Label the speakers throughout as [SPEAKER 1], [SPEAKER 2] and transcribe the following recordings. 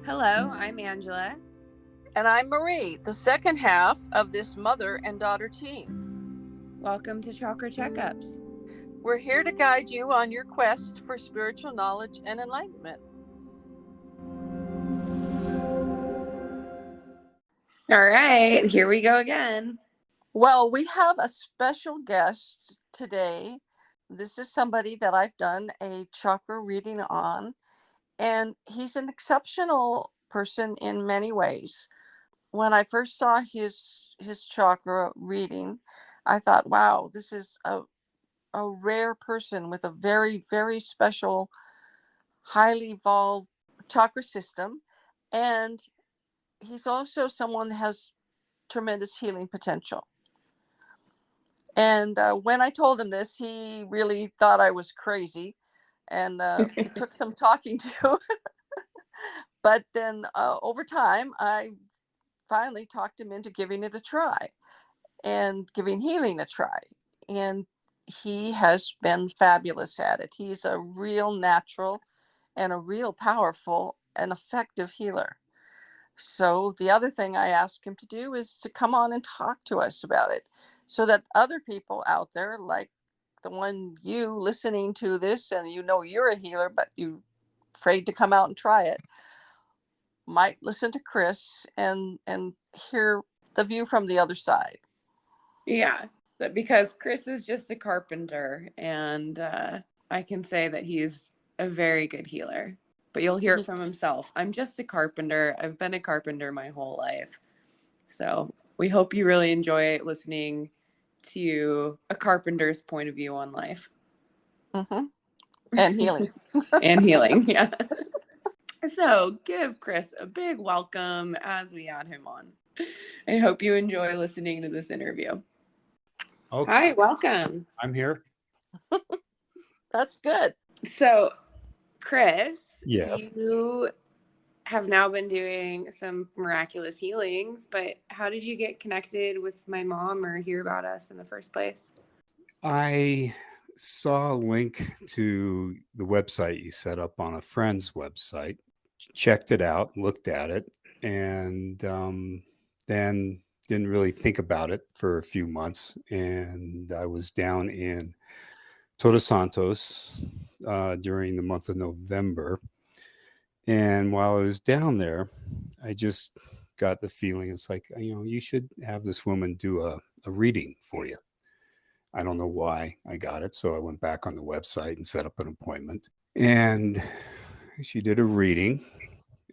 [SPEAKER 1] Hello, I'm Angela.
[SPEAKER 2] And I'm Marie, the second half of this mother and daughter team.
[SPEAKER 1] Welcome to Chakra Checkups.
[SPEAKER 2] We're here to guide you on your quest for spiritual knowledge and enlightenment.
[SPEAKER 1] All right, here we go again.
[SPEAKER 2] Well, we have a special guest today. This is somebody that I've done a chakra reading on, and he's an exceptional person in many ways. When I first saw his chakra reading, I thought, wow, this is a rare person with a very, very special, highly evolved chakra system. And he's also someone that has tremendous healing potential. And when I told him this, he really thought I was crazy. And it took some talking to. But then over time, I finally talked him into giving it a try and giving healing a try. And he has been fabulous at it. He's a real natural and a real powerful and effective healer. So the other thing I asked him to do is to come on and talk to us about it so that other people out there, like the one you listening to this, and you know you're a healer, but you're afraid to come out and try it, might listen to Chris and hear the view from the other side.
[SPEAKER 1] Yeah, because Chris is just a carpenter, and I can say that he's a very good healer. But you'll hear it from himself. I'm just a carpenter. I've been a carpenter my whole life. So we hope you really enjoy listening to a carpenter's point of view on life.
[SPEAKER 2] Mm-hmm. And healing.
[SPEAKER 1] And healing, yeah. So give Chris a big welcome as we add him on. I hope you enjoy listening to this interview.
[SPEAKER 3] Okay.
[SPEAKER 1] Hi, welcome.
[SPEAKER 3] I'm here.
[SPEAKER 2] That's good.
[SPEAKER 1] So, Chris,
[SPEAKER 3] yes.
[SPEAKER 1] You have now been doing some miraculous healings, but how did you get connected with my mom or hear about us in the first place?
[SPEAKER 3] I saw a link to the website you set up on a friend's website, checked it out, looked at it, and then didn't really think about it for a few months. And I was down in Todos Santos during the month of November. And while I was down there, I just got the feeling it's like, you should have this woman do a reading for you. I don't know why I got it. So I went back on the website and set up an appointment. And she did a reading.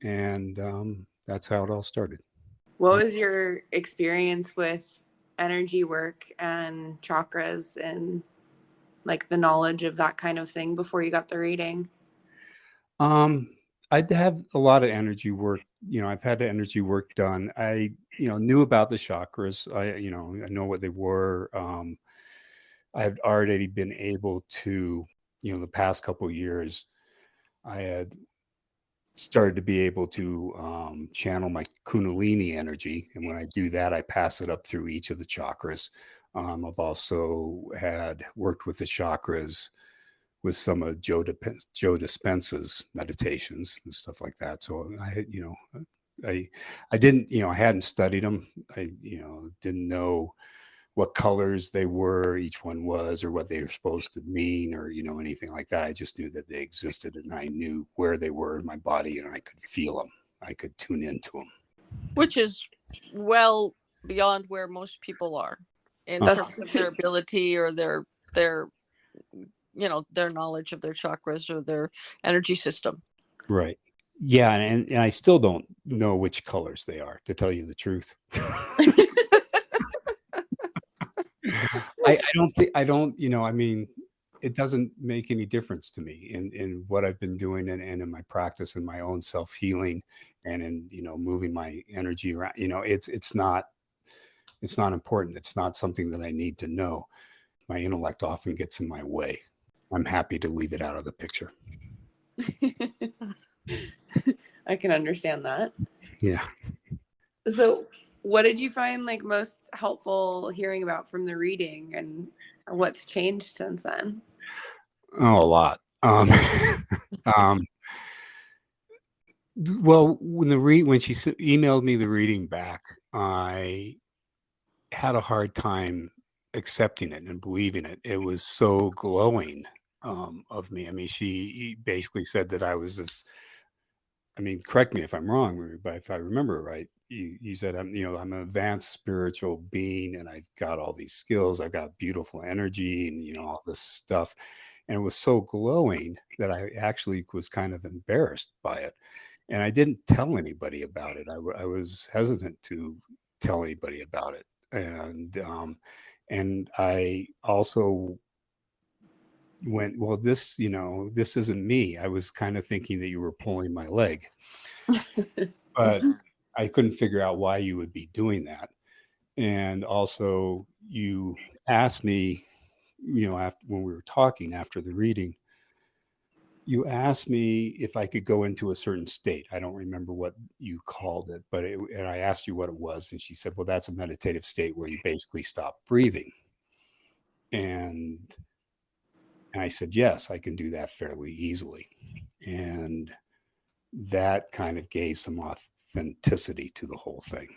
[SPEAKER 3] And that's how it all started.
[SPEAKER 1] What was your experience with energy work and chakras and like the knowledge of that kind of thing before you got the reading?
[SPEAKER 3] I'd have a lot of energy work. I've had the energy work done. I, knew about the chakras. I know what they were. I've already been able to, the past couple of years, I had started to be able to channel my Kundalini energy. And when I do that, I pass it up through each of the chakras. I've also had worked with the chakras with some of Joe Dispenza's meditations and stuff like that. So I didn't, I hadn't studied them. I, didn't know what colors they were, each one was, or what they were supposed to mean, or, anything like that. I just knew that they existed, and I knew where they were in my body, and I could feel them. I could tune into them.
[SPEAKER 2] Which is well beyond where most people are in terms of their ability or their knowledge of their chakras or their energy system. Right.
[SPEAKER 3] Yeah. And I still don't know which colors they are, to tell you the truth. I don't, it doesn't make any difference to me in what I've been doing and in my practice and my own self-healing and in, moving my energy around, it's not important. It's not something that I need to know. My intellect often gets in my way. I'm happy to leave it out of the picture.
[SPEAKER 1] I can understand that.
[SPEAKER 3] Yeah.
[SPEAKER 1] So what did you find most helpful hearing about from the reading, and what's changed since then?
[SPEAKER 3] Oh, a lot. Well, when she emailed me the reading back, I had a hard time accepting it and believing it. It was so glowing of me. I mean, she basically said that I was this. I mean, correct me if I'm wrong, Marie, but if I remember right, you said I'm an advanced spiritual being, and I've got all these skills. I've got beautiful energy, and all this stuff. And it was so glowing that I actually was kind of embarrassed by it, and I didn't tell anybody about it. I was hesitant to tell anybody about it, and I also went, well, this isn't me. I was kind of thinking that you were pulling my leg, but I couldn't figure out why you would be doing that. And also, you asked me, after when we were talking after the reading, you asked me if I could go into a certain state. I don't remember what you called it, and I asked you what it was, and she said, "Well, that's a meditative state where you basically stop breathing." And I said, "Yes, I can do that fairly easily." And that kind of gave some authenticity to the whole thing.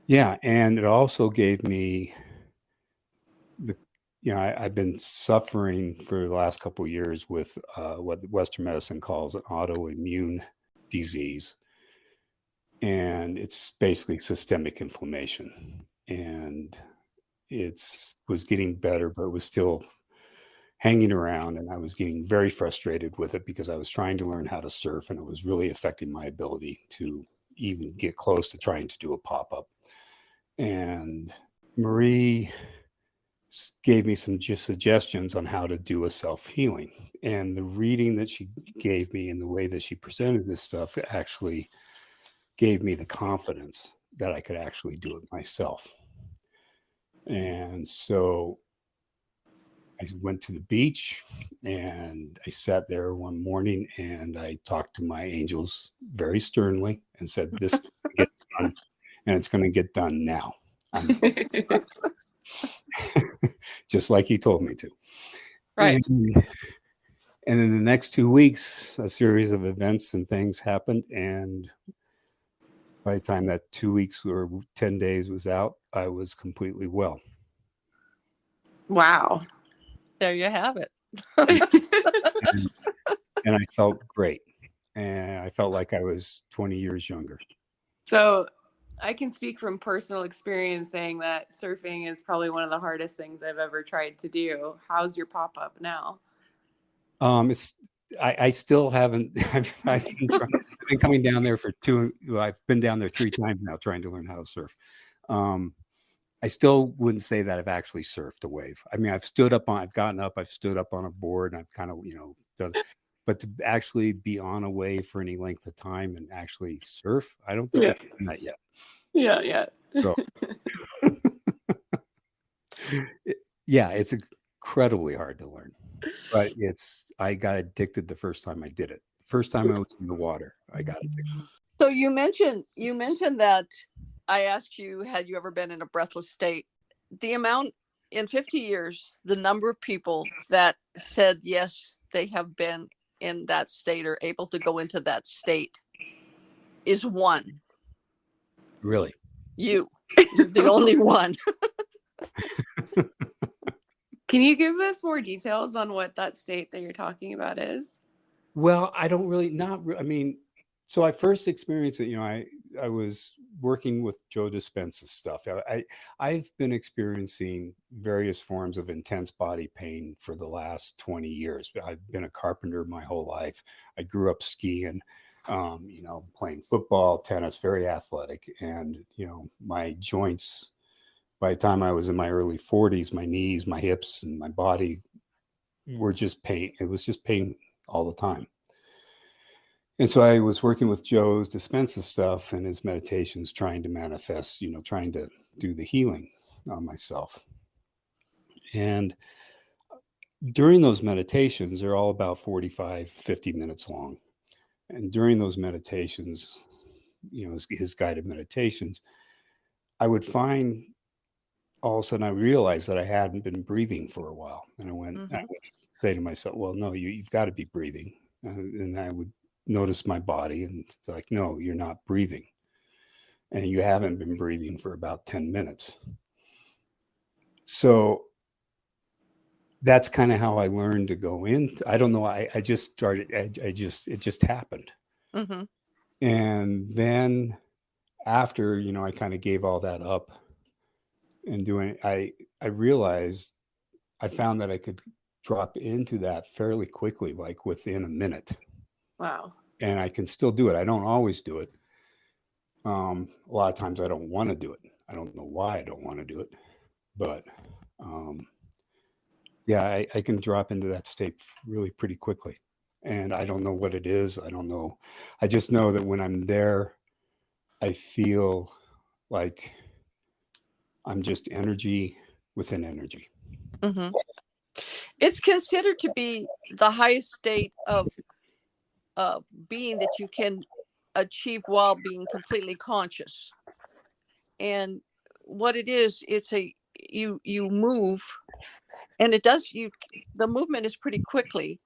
[SPEAKER 3] Yeah, and it also gave me I've been suffering for the last couple of years with what Western medicine calls an autoimmune disease. And it's basically systemic inflammation. And was getting better, but it was still hanging around. And I was getting very frustrated with it because I was trying to learn how to surf, and it was really affecting my ability to even get close to trying to do a pop-up. And Marie gave me some suggestions on how to do a self-healing, and the reading that she gave me and the way that she presented this stuff actually gave me the confidence that I could actually do it myself. And so I went to the beach, and I sat there one morning, and I talked to my angels very sternly and said, "This is going to get done, and it's going to get done now." Just like he told me to.
[SPEAKER 2] Right.
[SPEAKER 3] And in the next 2 weeks, a series of events and things happened. And by the time that 2 weeks or 10 days was out, I was completely well.
[SPEAKER 1] Wow.
[SPEAKER 2] There you have it.
[SPEAKER 3] and I felt great. And I felt like I was 20 years younger.
[SPEAKER 1] So I can speak from personal experience saying that surfing is probably one of the hardest things I've ever tried to do. How's your pop-up now?
[SPEAKER 3] I still haven't. I've been coming down there I've been down there 3 times now trying to learn how to surf. I still wouldn't say that I've actually surfed a wave. I mean, I've stood up on a board, and I've kind of, done, but to actually be on a wave for any length of time and actually surf, I don't think I've done that yet.
[SPEAKER 1] Yeah.
[SPEAKER 3] So, yeah, it's incredibly hard to learn, but I got addicted the first time I did it. First time I was in the water, I got addicted.
[SPEAKER 2] So you mentioned that I asked you, had you ever been in a breathless state? The amount in 50 years, the number of people that said, yes, they have been in that state or able to go into that state is one.
[SPEAKER 3] Really?
[SPEAKER 2] You're the only one.
[SPEAKER 1] Can you give us more details on what that state that you're talking about is?
[SPEAKER 3] Well, I don't really, I mean, so I first experienced it, I was working with Joe Dispenza's stuff. I've been experiencing various forms of intense body pain for the last 20 years. I've been a carpenter my whole life. I grew up skiing, playing football, tennis, very athletic. And, my joints, by the time I was in my early 40s, my knees, my hips, and my body were just pain. It was just pain all the time. And so I was working with Joe's Dispenza stuff and his meditations, trying to manifest, trying to do the healing on myself. And during those meditations, they're all about 45, 50 minutes long. And during those meditations, his guided meditations, I would find all of a sudden I realized that I hadn't been breathing for a while. And I would say to myself, well, no, you've got to be breathing. And I would notice my body, and it's like, no, you're not breathing. And you haven't been breathing for about 10 minutes. So that's kind of how I learned to go in. I don't know. I just started, it just happened.
[SPEAKER 2] Mm-hmm.
[SPEAKER 3] And then after, I kind of gave all that up and I realized, I found that I could drop into that fairly quickly, like within a minute.
[SPEAKER 1] Wow.
[SPEAKER 3] And I can still do it. I don't always do it. A lot of times I don't want to do it. I don't know why I don't want to do it, but yeah, I can drop into that state really pretty quickly. And I don't know what it is. I don't know. I just know that when I'm there, I feel like I'm just energy within energy.
[SPEAKER 2] Mm-hmm. It's considered to be the highest state of being that you can achieve while being completely conscious. And what it is, it's you move, and the movement is pretty quickly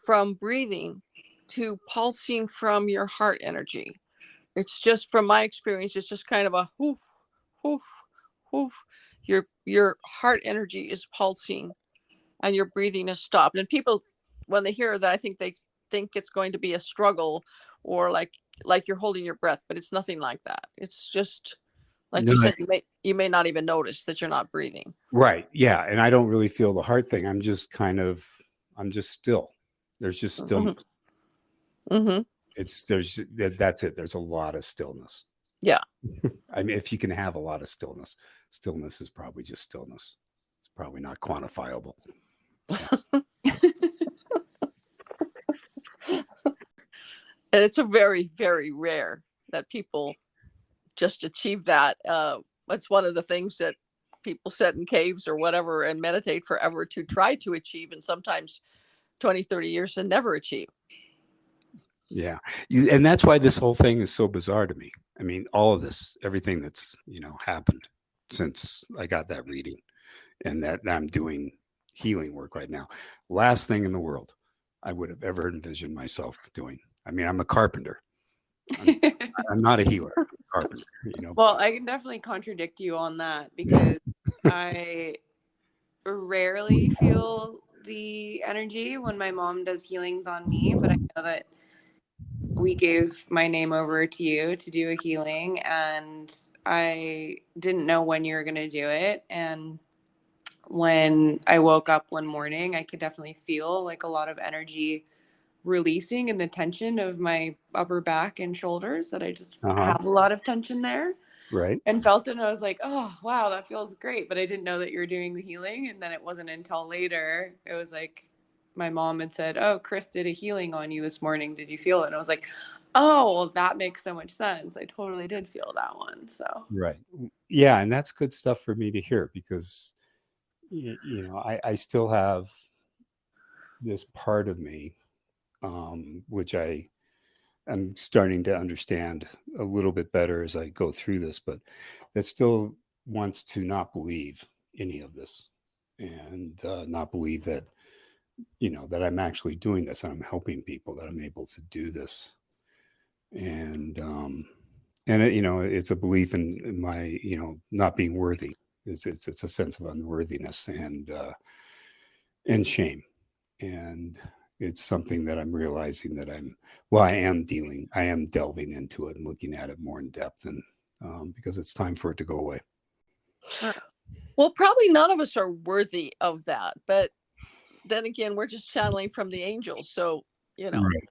[SPEAKER 2] from breathing to pulsing from your heart energy. It's just, from my experience, it's just kind of a whoof, whoof, whoof. Your heart energy is pulsing and your breathing is stopped. And people, when they hear that, I think they think it's going to be a struggle, or like you're holding your breath, but it's nothing like that. It's just, like
[SPEAKER 3] No,
[SPEAKER 2] you said, you may not even notice that you're not breathing.
[SPEAKER 3] right. Yeah. And I don't really feel the heart thing. I'm just still. There's just stillness.
[SPEAKER 2] Mm-hmm.
[SPEAKER 3] That's it. There's a lot of stillness.
[SPEAKER 2] Yeah.
[SPEAKER 3] I mean, if you can have a lot of stillness is probably just stillness. It's probably not quantifiable. So.
[SPEAKER 2] And it's a very, very rare that people just achieve that. It's one of the things that people sit in caves or whatever and meditate forever to try to achieve, and sometimes 20, 30 years and never achieve.
[SPEAKER 3] Yeah. And that's why this whole thing is so bizarre to me. I mean, all of this, everything that's, happened since I got that reading, and that I'm doing healing work right now. Last thing in the world I would have ever envisioned myself doing. I mean, I'm a carpenter. I'm not a healer. I'm a carpenter,
[SPEAKER 1] Well, I can definitely contradict you on that, because I rarely feel the energy when my mom does healings on me, but I know that we gave my name over to you to do a healing, and I didn't know when you were going to do it. And when I woke up one morning, I could definitely feel like a lot of energy releasing in the tension of my upper back and shoulders, that I just have a lot of tension there.
[SPEAKER 3] Right.
[SPEAKER 1] And felt it, and I was like, oh, wow, that feels great. But I didn't know that you were doing the healing. And then it wasn't until later, it was like, my mom had said, oh, Chris did a healing on you this morning. Did you feel it? And I was like, oh, well, that makes so much sense. I totally did feel that one. So.
[SPEAKER 3] Right. Yeah. And that's good stuff for me to hear, because, I still have this part of me, which I'm starting to understand a little bit better as I go through this, but that still wants to not believe any of this, and not believe that, that I'm actually doing this, and I'm helping people, that I'm able to do this. And it's a belief in my, not being worthy. It's a sense of unworthiness and shame. And it's something that I'm realizing that I am delving into it and looking at it more in depth, and because it's time for it to go away.
[SPEAKER 2] Well, probably none of us are worthy of that, but then again, we're just channeling from the angels. So,
[SPEAKER 3] Right.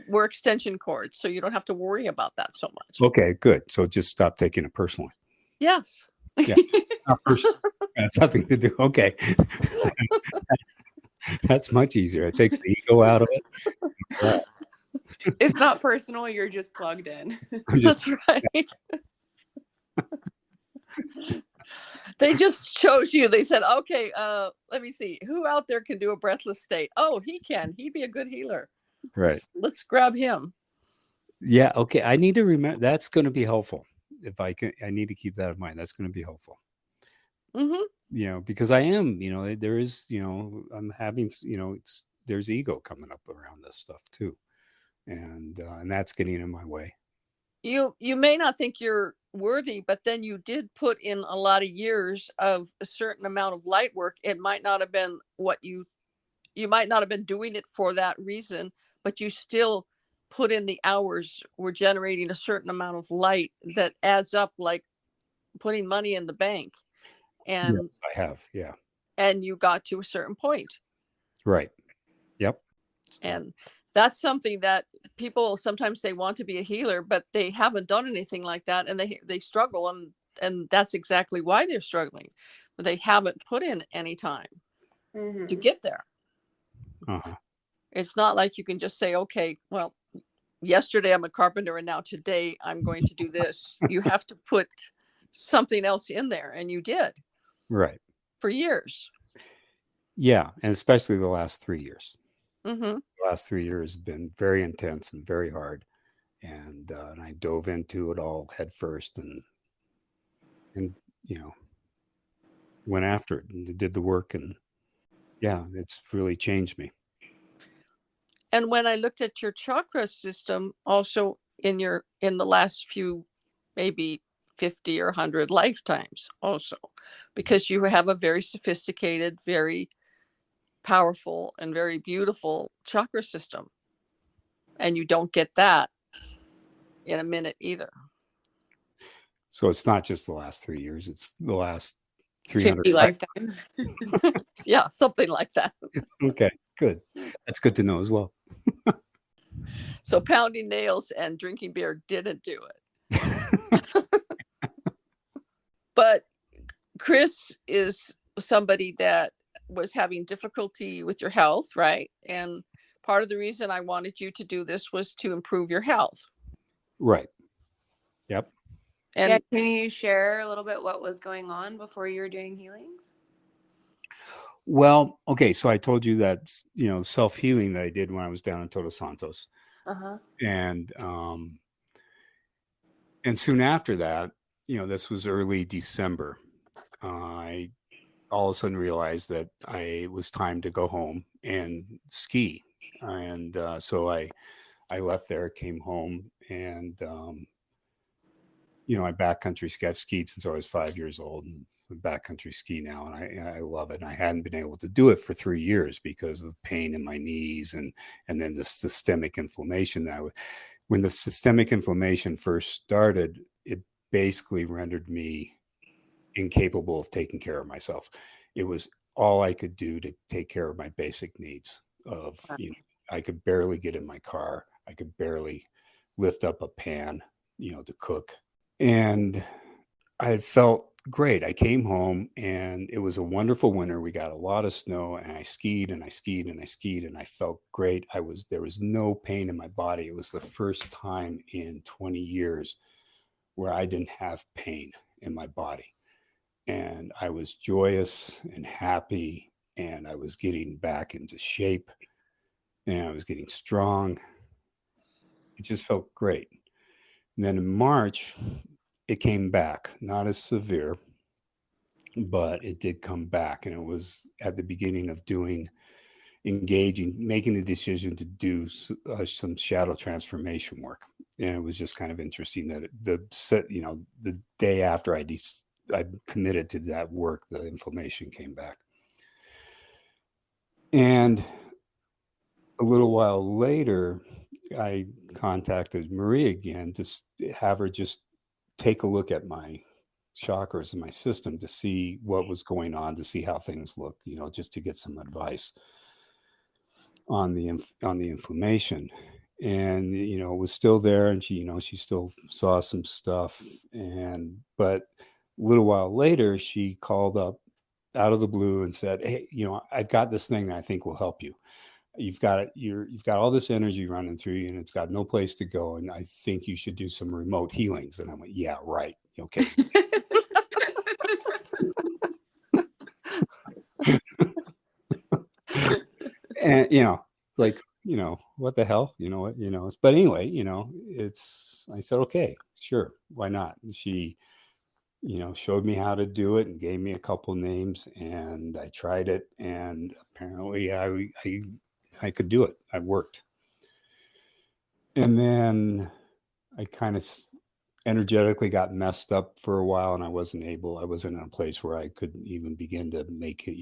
[SPEAKER 2] we're extension cords, so you don't have to worry about that so much.
[SPEAKER 3] Okay, good. So just stop taking it personally.
[SPEAKER 2] Yes.
[SPEAKER 3] Yeah. Not personal. That's nothing to do. Okay. That's much easier. It takes the ego out of it.
[SPEAKER 1] It's not personal. You're just plugged in.
[SPEAKER 2] That's right. They just chose you. They said, okay, let me see. Who out there can do a breathless state? Oh, he can. He'd be a good healer.
[SPEAKER 3] Right.
[SPEAKER 2] Let's grab him.
[SPEAKER 3] Yeah. Okay. I need to remember. That's going to be helpful. If I need to keep that in mind. That's going to be helpful.
[SPEAKER 2] Mm-hmm.
[SPEAKER 3] Because I am, there is, I'm having, there's ego coming up around this stuff too. and that's getting in my way.
[SPEAKER 2] You may not think you're worthy, but then you did put in a lot of years of a certain amount of light work. It might not have been what you might not have been doing it for that reason, but you still put in the hours, were generating a certain amount of light that adds up, like putting money in the bank. And
[SPEAKER 3] Yes, I have. Yeah.
[SPEAKER 2] and you got to a certain point.
[SPEAKER 3] Right. Yep.
[SPEAKER 2] And that's something that people sometimes, they want to be a healer, but they haven't done anything like that, and they struggle, and that's exactly why they're struggling. But they haven't put in any time to get there.
[SPEAKER 3] Uh-huh.
[SPEAKER 2] It's not like you can just say, okay, well, yesterday I'm a carpenter and now today I'm going to do this. You have to put something else in there, and you did.
[SPEAKER 3] Right.
[SPEAKER 2] For years.
[SPEAKER 3] Yeah, and especially the last 3 years.
[SPEAKER 2] Mm-hmm.
[SPEAKER 3] The last 3 years have been very intense and very hard, and I dove into it all head first, and went after it and did the work, and yeah, it's really changed me.
[SPEAKER 2] And when I looked at your chakra system, also in the last few, maybe 50 or 100 lifetimes, also, because you have a very sophisticated, very powerful, and very beautiful chakra system, and you don't get that in a minute either.
[SPEAKER 3] So it's not just the last 3 years; it's the last
[SPEAKER 1] 50 lifetimes.
[SPEAKER 2] Yeah, something like that.
[SPEAKER 3] Okay, good. That's good to know as well.
[SPEAKER 2] So pounding nails and drinking beer didn't do it. But Chris is somebody that was having difficulty with your health, right? And part of the reason I wanted you to do this was to improve your health.
[SPEAKER 3] Right. Yep.
[SPEAKER 2] And
[SPEAKER 1] yeah, can you share a little bit what was going on before you were doing healings?
[SPEAKER 3] Well, okay, so I told you that, self-healing that I did when I was down in Todos Santos.
[SPEAKER 1] Uh-huh.
[SPEAKER 3] And soon after that, this was early December, I all of a sudden realized that it was time to go home and ski. And so I left there, came home, and I backcountry ski. I've skied since I was 5 years old, and backcountry ski now, and I love it. And I hadn't been able to do it for 3 years because of pain in my knees, and then the systemic inflammation when the systemic inflammation first started, it basically rendered me incapable of taking care of myself. It was all I could do to take care of my basic needs of, I could barely get in my car. I could barely lift up a pan, to cook. And I felt great. I came home and it was a wonderful winter. We got a lot of snow, and I skied and I skied and I skied, and I felt great. There was no pain in my body. It was the first time in 20 years where I didn't have pain in my body. And I was joyous and happy, and I was getting back into shape, and I was getting strong. It just felt great. And then in March, it came back, not as severe, but it did come back. And it was at the beginning of making the decision to do some shadow transformation work. And it was just kind of interesting that the day after I committed to that work, the inflammation came back. And a little while later, I contacted Marie again to have her just take a look at my chakras and my system to see what was going on, to see how things look, just to get some advice on the inflammation. And it was still there, and she still saw some stuff. But a little while later, she called up out of the blue and said, "Hey, I've got this thing that I think will help you. You've got all this energy running through you, and it's got no place to go. And I think you should do some remote healings." And I went, "Yeah, right. Okay." And what the hell, but anyway, I said, okay, sure, why not? And she showed me how to do it and gave me a couple names, and I tried it, and apparently I could do it. I worked. And then I kind of energetically got messed up for a while, and I wasn't in a place where I could even begin to make it,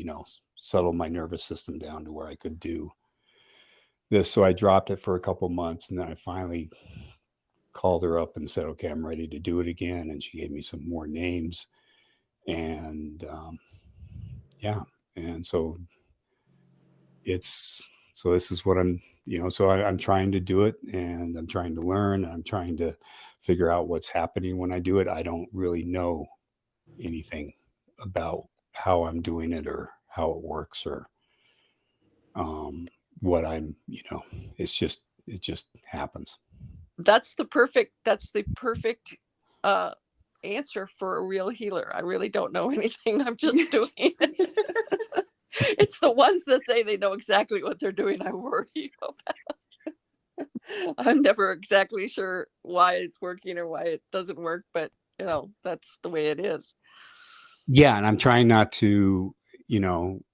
[SPEAKER 3] settle my nervous system down to where I could do this. So I dropped it for a couple months, and then I finally called her up and said, okay, I'm ready to do it again. And she gave me some more names. And yeah. And so this is what I'm, so I'm trying to do it, and I'm trying to learn, and I'm trying to figure out what's happening when I do it. I don't really know anything about how I'm doing it or how it works or what I'm, it just happens.
[SPEAKER 2] That's the perfect answer for a real healer. I really don't know anything. I'm just doing it. It's the ones that say they know exactly what they're doing I worry about. I'm never exactly sure why it's working or why it doesn't work, but that's the way it is.
[SPEAKER 3] Yeah, and I'm trying not to,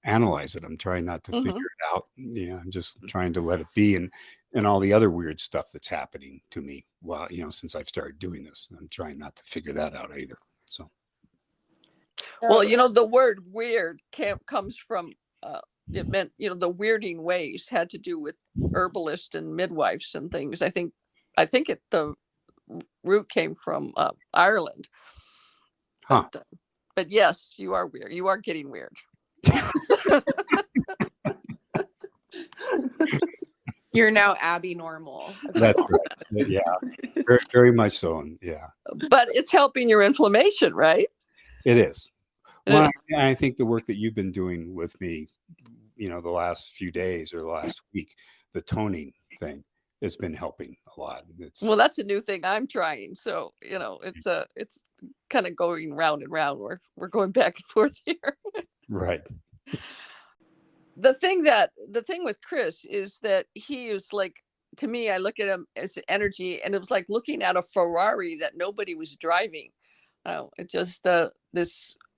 [SPEAKER 3] analyze it. I'm trying not to figure it out. I'm just trying to let it be, and all the other weird stuff that's happening to me while, since I've started doing this. I'm trying not to figure that out either. So,
[SPEAKER 2] well, the word weird comes from it meant, the weirding ways had to do with herbalists and midwives and things. I think the root came from Ireland.
[SPEAKER 3] Huh.
[SPEAKER 2] But yes, you are weird. You are getting weird.
[SPEAKER 1] You're now Abby normal.
[SPEAKER 3] That's right. Yeah, very, very much so. Yeah.
[SPEAKER 2] But it's helping your inflammation, right?
[SPEAKER 3] It is. Well, I think the work that you've been doing with me, the last few days or the last week, the toning thing, has been helping a lot.
[SPEAKER 2] Well, that's a new thing I'm trying. So, it's kind of going round and round. We're going back and forth here.
[SPEAKER 3] Right.
[SPEAKER 2] The thing with Chris is that he is like, to me, I look at him as energy, and it was like looking at a Ferrari that nobody was driving. It just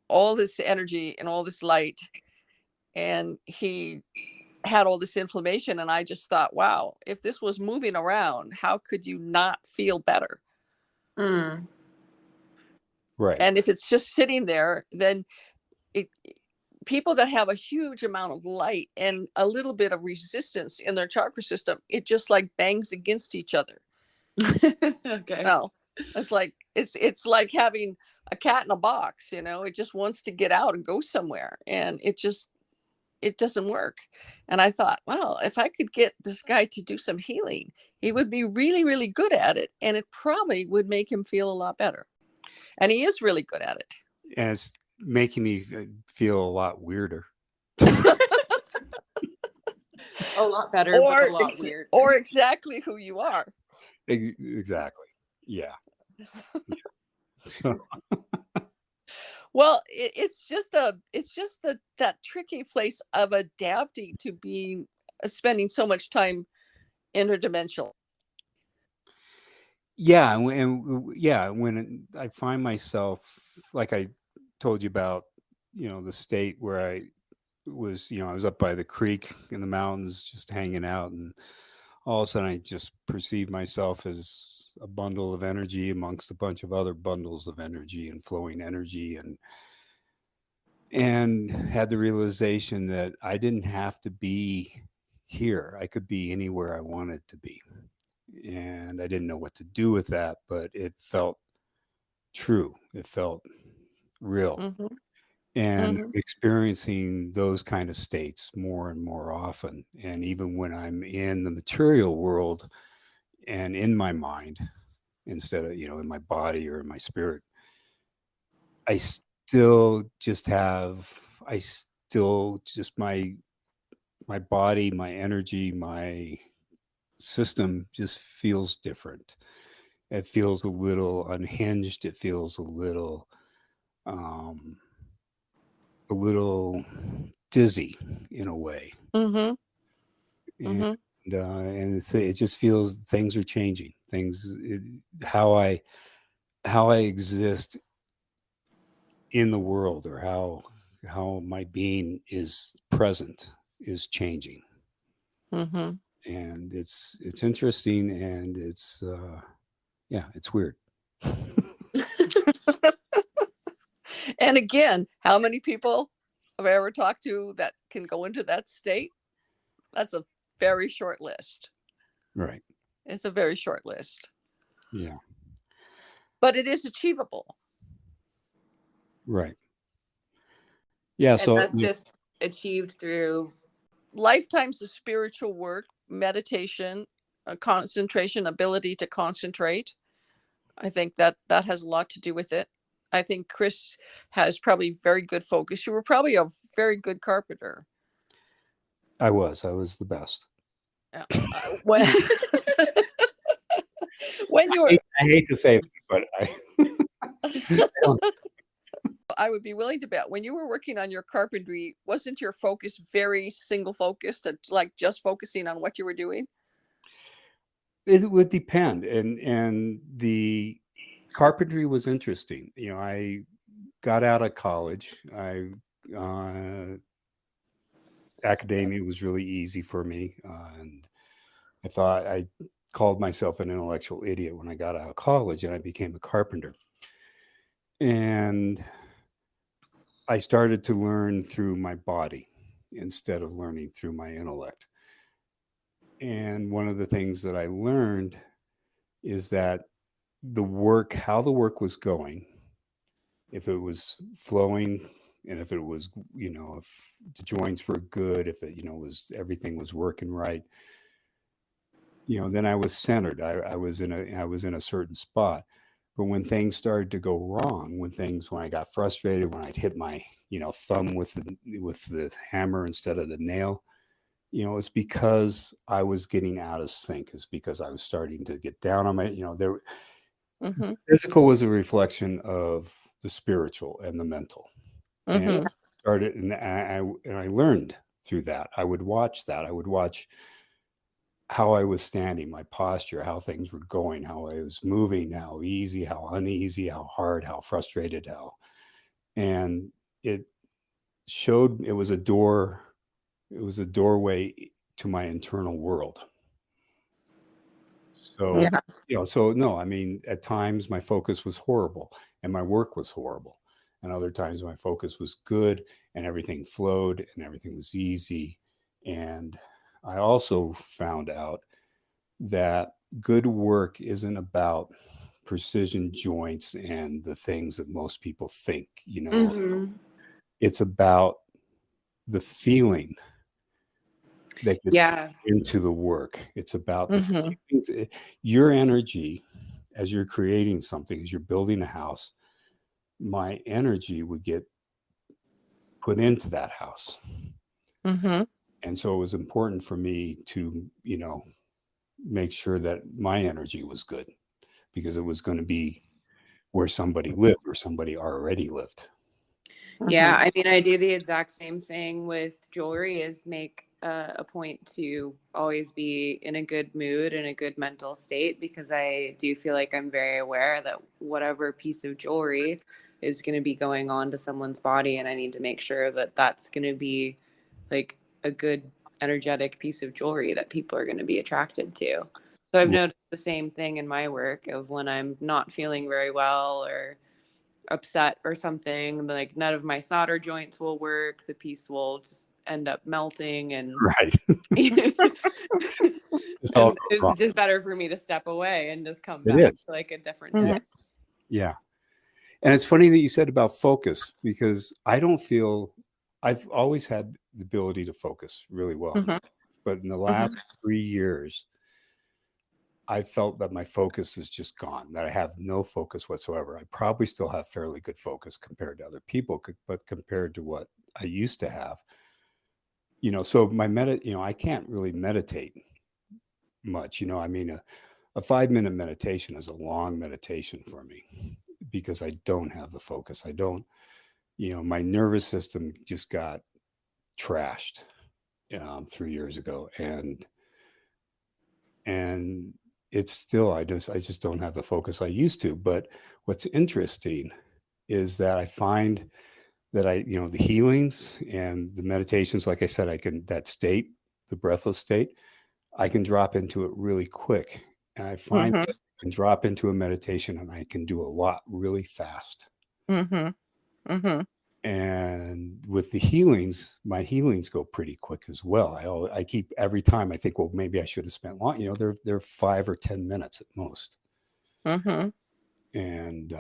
[SPEAKER 2] all this energy and all this light, and he had all this inflammation, and I just thought, wow, if this was moving around, how could you not feel better?
[SPEAKER 1] Mm.
[SPEAKER 3] Right.
[SPEAKER 2] And if it's just sitting there, then people that have a huge amount of light and a little bit of resistance in their chakra system, it just like bangs against each other.
[SPEAKER 1] Okay.
[SPEAKER 2] No, it's like having a cat in a box, it just wants to get out and go somewhere, and it doesn't work. And I thought, well, if I could get this guy to do some healing, he would be really, really good at it, and it probably would make him feel a lot better. And he is really good at it.
[SPEAKER 3] And it's making me feel a lot weirder.
[SPEAKER 1] A lot better, but a lot weirder.
[SPEAKER 2] Or exactly who you are.
[SPEAKER 3] Exactly. Yeah. So.
[SPEAKER 2] Well, it's just that tricky place of adapting to being spending so much time interdimensional.
[SPEAKER 3] Yeah, when I find myself, like I told you about, the state where I was, I was up by the creek in the mountains just hanging out, and all of a sudden I just perceived myself as a bundle of energy amongst a bunch of other bundles of energy and flowing energy, and had the realization that I didn't have to be here. I could be anywhere I wanted to be. And I didn't know what to do with that, but it felt true. It felt real.
[SPEAKER 2] Mm-hmm.
[SPEAKER 3] And experiencing those kind of states more and more often. And even when I'm in the material world and in my mind, instead of, in my body or in my spirit, I still just my body, my energy, my system just feels different. It feels a little unhinged. It feels a little dizzy in a way.
[SPEAKER 2] Mm-hmm.
[SPEAKER 3] And it just feels things are changing. How I exist in the world, or how my being is present, is changing.
[SPEAKER 2] Mm-hmm.
[SPEAKER 3] and it's interesting, and it's weird.
[SPEAKER 2] And again, how many people have I ever talked to that can go into that state? That's a very short list.
[SPEAKER 3] Right.
[SPEAKER 2] It's a very short list.
[SPEAKER 3] Yeah.
[SPEAKER 2] But it is achievable.
[SPEAKER 3] Right. Yeah.
[SPEAKER 1] And
[SPEAKER 3] So
[SPEAKER 1] that's just achieved through
[SPEAKER 2] lifetimes of spiritual work, meditation, concentration, ability to concentrate. I think that has a lot to do with it. I think Chris has probably very good focus. You were probably a very good carpenter.
[SPEAKER 3] I was the best.
[SPEAKER 2] When you were,
[SPEAKER 3] I hate to say it, but
[SPEAKER 2] I would be willing to bet when you were working on your carpentry, wasn't your focus very single focused, like just focusing on what you were doing?
[SPEAKER 3] It would depend, and the carpentry was interesting. I got out of college. Academia was really easy for me, and I thought I called myself an intellectual idiot when I got out of college, and I became a carpenter. And I started to learn through my body instead of learning through my intellect. And one of the things that I learned is that how the work was going, if it was flowing, and if it was, if the joints were good, if it, everything was working right, then I was centered. I was in a certain spot. But when things started to go wrong, when I got frustrated, when I'd hit my, thumb with the hammer instead of the nail, it's because I was getting out of sync. It's because I was starting to get down on my, the physical was a reflection of the spiritual and the mental. And I learned through that. I would watch that. I would watch how I was standing, my posture, how things were going, how I was moving, how easy, how uneasy, how hard, how frustrated, and it showed, it was a doorway to my internal world. So, no, I mean, at times my focus was horrible and my work was horrible. And other times my focus was good and everything flowed and everything was easy. And I also found out that good work isn't about precision joints and the things that most people think, It's about the feeling that gets into the work. It's about the feelings, your energy as you're creating something, as you're building a house. My energy would get put into that house. And so it was important for me to, make sure that my energy was good, because it was going to be where somebody lived or somebody already lived.
[SPEAKER 1] Yeah, I mean, I do the exact same thing with jewelry, is make a point to always be in a good mood and a good mental state, because I do feel like I'm very aware that whatever piece of jewelry is going to be going on to someone's body, and I need to make sure that that's going to be like a good energetic piece of jewelry that people are going to be attracted to. So I've noticed the same thing in my work, of when I'm not feeling very well or upset or something, like none of my solder joints will work, the piece will just end up melting, and
[SPEAKER 3] right.
[SPEAKER 1] It's just better for me to step away and just come back to like a different day.
[SPEAKER 3] Yeah. And it's funny that you said about focus, because I've always had the ability to focus really well. But in the last 3 years, I felt that my focus is just gone, that I have no focus whatsoever. I probably still have fairly good focus compared to other people, but compared to what I used to have, so I can't really meditate much. I mean, a 5-minute meditation is a long meditation for me, because I don't have the focus. I don't, my nervous system just got trashed 3 years ago, and it's still, I just don't have the focus I used to. But what's interesting is that I find that the healings and the meditations, like I said, that state, the breathless state, I can drop into it really quick. And I find
[SPEAKER 2] Mm-hmm.
[SPEAKER 3] that I can drop into a meditation and I can do a lot really fast.
[SPEAKER 2] Mm-hmm. Mm-hmm.
[SPEAKER 3] And with the healings, my healings go pretty quick as well. I keep every time I think, well, maybe I should have spent long. They're 5 or 10 minutes at most.
[SPEAKER 2] Mm-hmm.
[SPEAKER 3] And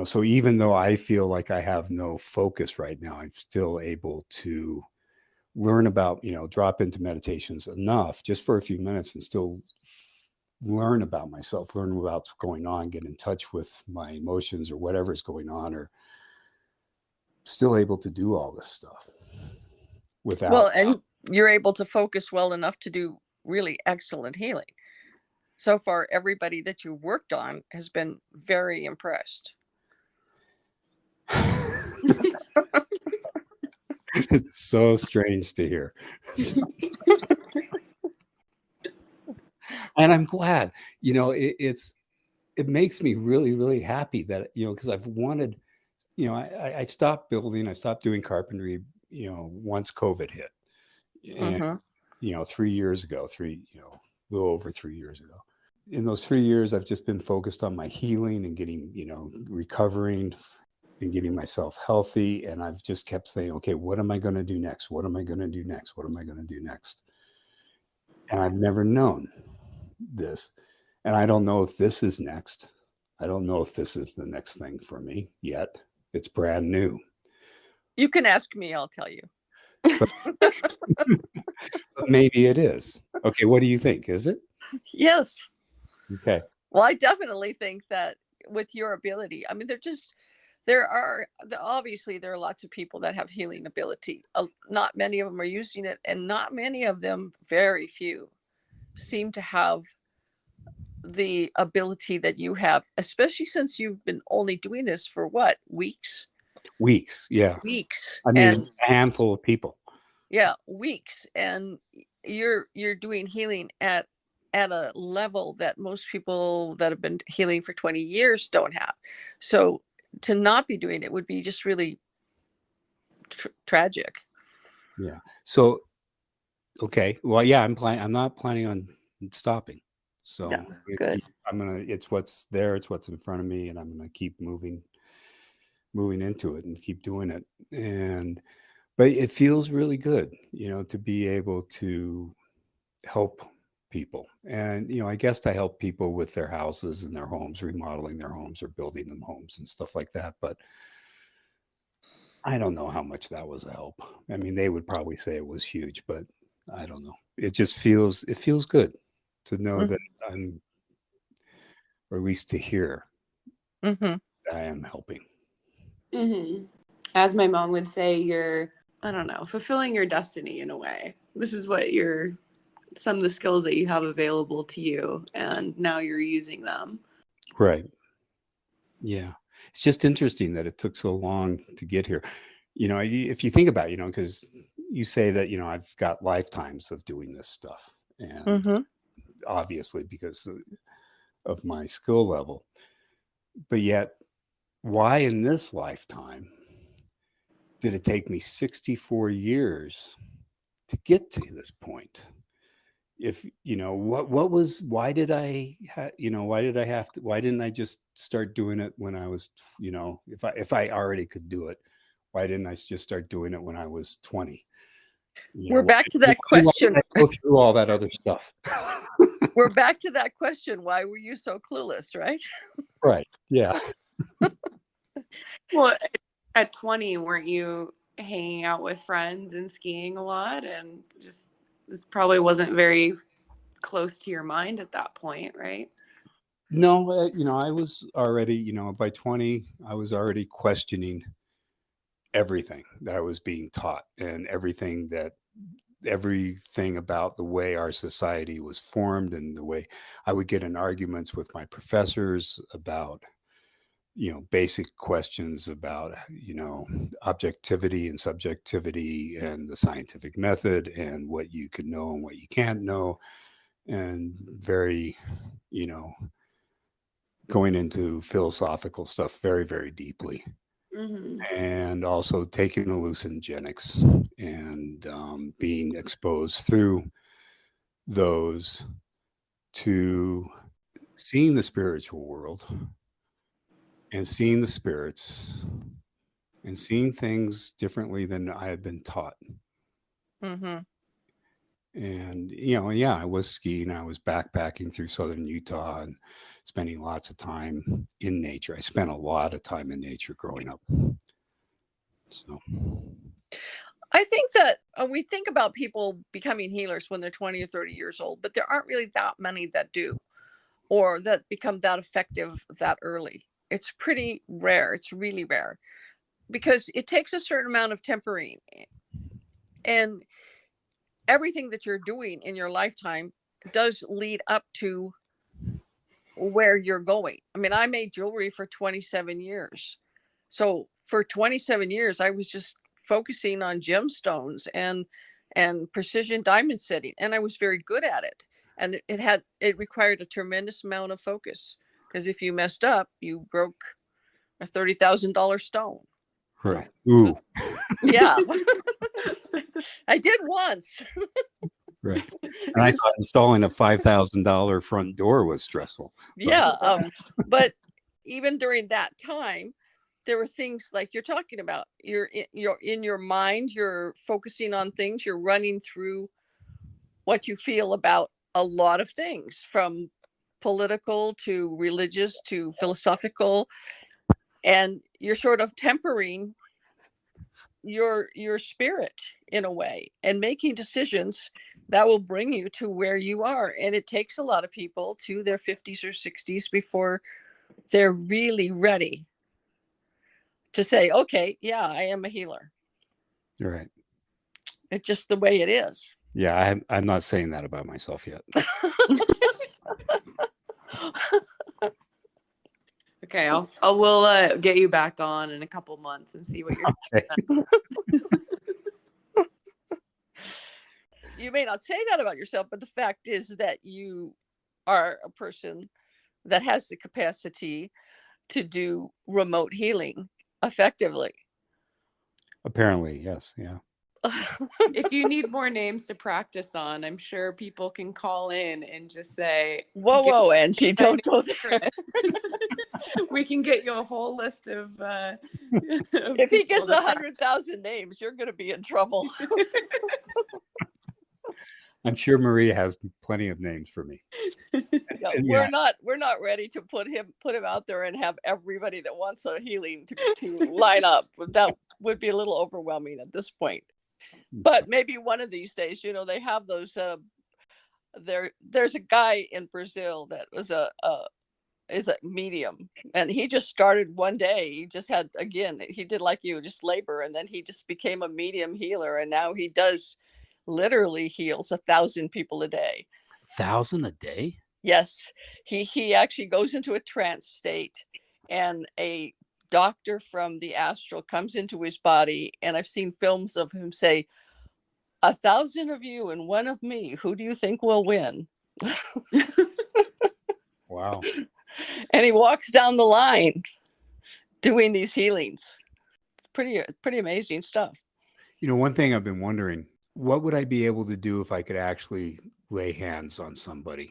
[SPEAKER 3] so even though I feel like I have no focus right now, I'm still able to learn about, drop into meditations enough just for a few minutes and still learn about myself, learn about what's going on, get in touch with my emotions or whatever's going on, or still able to do all this stuff without.
[SPEAKER 2] Well, and you're able to focus well enough to do really excellent healing. So far, everybody that you worked on has been very impressed.
[SPEAKER 3] It's so strange to hear. And I'm glad, it makes me really, really happy that, because I've wanted, I stopped building, I stopped doing carpentry, once COVID hit. And, 3 years ago, a little over 3 years ago. In those 3 years, I've just been focused on my healing and getting, recovering and getting myself healthy. And I've just kept saying, okay, what am I going to do next? What am I going to do next? What am I going to do next? And I've never known this. And I don't know if this is next. I don't know if this is the next thing for me yet. It's brand new.
[SPEAKER 2] You can ask me, I'll tell you.
[SPEAKER 3] But maybe it is. Okay, what do you think? Is it?
[SPEAKER 2] Yes.
[SPEAKER 3] Okay.
[SPEAKER 2] Well, I definitely think that with your ability, I mean, obviously there are lots of people that have healing ability. Not many of them are using it, and not many of them, very few, seem to have the ability that you have, especially since you've been only doing this for what, weeks?
[SPEAKER 3] Yeah.
[SPEAKER 2] Weeks.
[SPEAKER 3] I mean, a handful of people.
[SPEAKER 2] Yeah, weeks. And you're doing healing at a level that most people that have been healing for 20 years don't have. So to not be doing it would be just really tragic.
[SPEAKER 3] Yeah. So, okay. Well, yeah, I'm not planning on stopping. So
[SPEAKER 2] That's good.
[SPEAKER 3] it's what's there. It's what's in front of me. And I'm going to keep moving into it and keep doing it. But it feels really good, to be able to help people. And, I guess I help people with their houses and their homes, remodeling their homes or building them homes and stuff like that. But I don't know how much that was a help. I mean, they would probably say it was huge, but I don't know. It feels good to know that I'm, or at least to hear that I am helping.
[SPEAKER 1] Mm-hmm. As my mom would say, you're, I don't know, fulfilling your destiny in a way. This is what some of the skills that you have available to you, and now you're using them.
[SPEAKER 3] Right. Yeah. It's just interesting that it took so long to get here. If you think about it, because you say that, I've got lifetimes of doing this stuff. And obviously because of my skill level. But yet, why in this lifetime did it take me 64 years to get to this point? If why didn't I just start doing it when I was, if I already could do it, why didn't I just start doing it when I was 20?
[SPEAKER 2] We're back to that question.
[SPEAKER 3] Why did I go through all that other stuff?
[SPEAKER 2] We're back to that question. Why were you so clueless, right?
[SPEAKER 3] Right. Yeah.
[SPEAKER 1] Well, at 20, weren't you hanging out with friends and skiing a lot? And just, this probably wasn't very close to your mind at that point, right?
[SPEAKER 3] No, I was already, by 20, I was already questioning everything that I was being taught and everything about the way our society was formed and the way I would get in arguments with my professors about, basic questions about, objectivity and subjectivity and the scientific method and what you can know and what you can't know. And very, going into philosophical stuff very, very deeply. and also taking hallucinogenics and being exposed through those to seeing the spiritual world and seeing the spirits and seeing things differently than I had been taught.
[SPEAKER 2] Mm-hmm.
[SPEAKER 3] And, yeah, I was skiing. I was backpacking through southern Utah and spending lots of time in nature. I spent a lot of time in nature growing up. So
[SPEAKER 2] I think that we think about people becoming healers when they're 20 or 30 years old, but there aren't really that many that do, or that become that effective that early. It's pretty rare. It's really rare because it takes a certain amount of tempering, and everything that you're doing in your lifetime does lead up to where you're going. I mean, I made jewelry for 27 years. So for 27 years, I was just focusing on gemstones and precision diamond setting, and I was very good at it. And it required a tremendous amount of focus, because if you messed up, you broke a $30,000 stone.
[SPEAKER 3] right. Ooh.
[SPEAKER 2] Yeah. I did once.
[SPEAKER 3] Right. And I thought installing a $5,000 front door was stressful.
[SPEAKER 2] Yeah. But even during that time, there were things like you're talking about. You're in your mind, you're focusing on things, you're running through what you feel about a lot of things, from political to religious to philosophical, and you're sort of tempering your spirit in a way and making decisions that will bring you to where you are. And it takes a lot of people to their 50s or 60s before they're really ready to say, okay, yeah, I am a healer.
[SPEAKER 3] Right.
[SPEAKER 2] It's just the way it is.
[SPEAKER 3] Yeah, I'm not saying that about myself yet.
[SPEAKER 1] Okay, we'll get you back on in a couple months and see what you're
[SPEAKER 3] okay.
[SPEAKER 2] You may not say that about yourself, but the fact is that you are a person that has the capacity to do remote healing effectively.
[SPEAKER 3] Apparently, yes. Yeah.
[SPEAKER 1] If you need more names to practice on, I'm sure people can call in and just say,
[SPEAKER 2] whoa, Angie, don't go there.
[SPEAKER 1] We can get you a whole list of
[SPEAKER 2] if he gets 100,000 names, you're going to be in trouble.
[SPEAKER 3] I'm sure Maria has plenty of names for me.
[SPEAKER 2] Yeah, we're not ready to put him out there and have everybody that wants a healing to line up. That would be a little overwhelming at this point. But maybe one of these days, they have those. There's a guy in Brazil that was is a medium, and he just started one day. He just had, again, he did like you, just labor, and then he just became a medium healer, and now he does literally heals 1,000 people a day.
[SPEAKER 3] 1,000 a day?
[SPEAKER 2] Yes, he actually goes into a trance state, and a doctor from the astral comes into his body, and I've seen films of him say, 1,000 of you and one of me, who do you think will win?
[SPEAKER 3] Wow.
[SPEAKER 2] And he walks down the line doing these healings. It's pretty amazing stuff.
[SPEAKER 3] One thing I've been wondering, what would I be able to do if I could actually lay hands on somebody?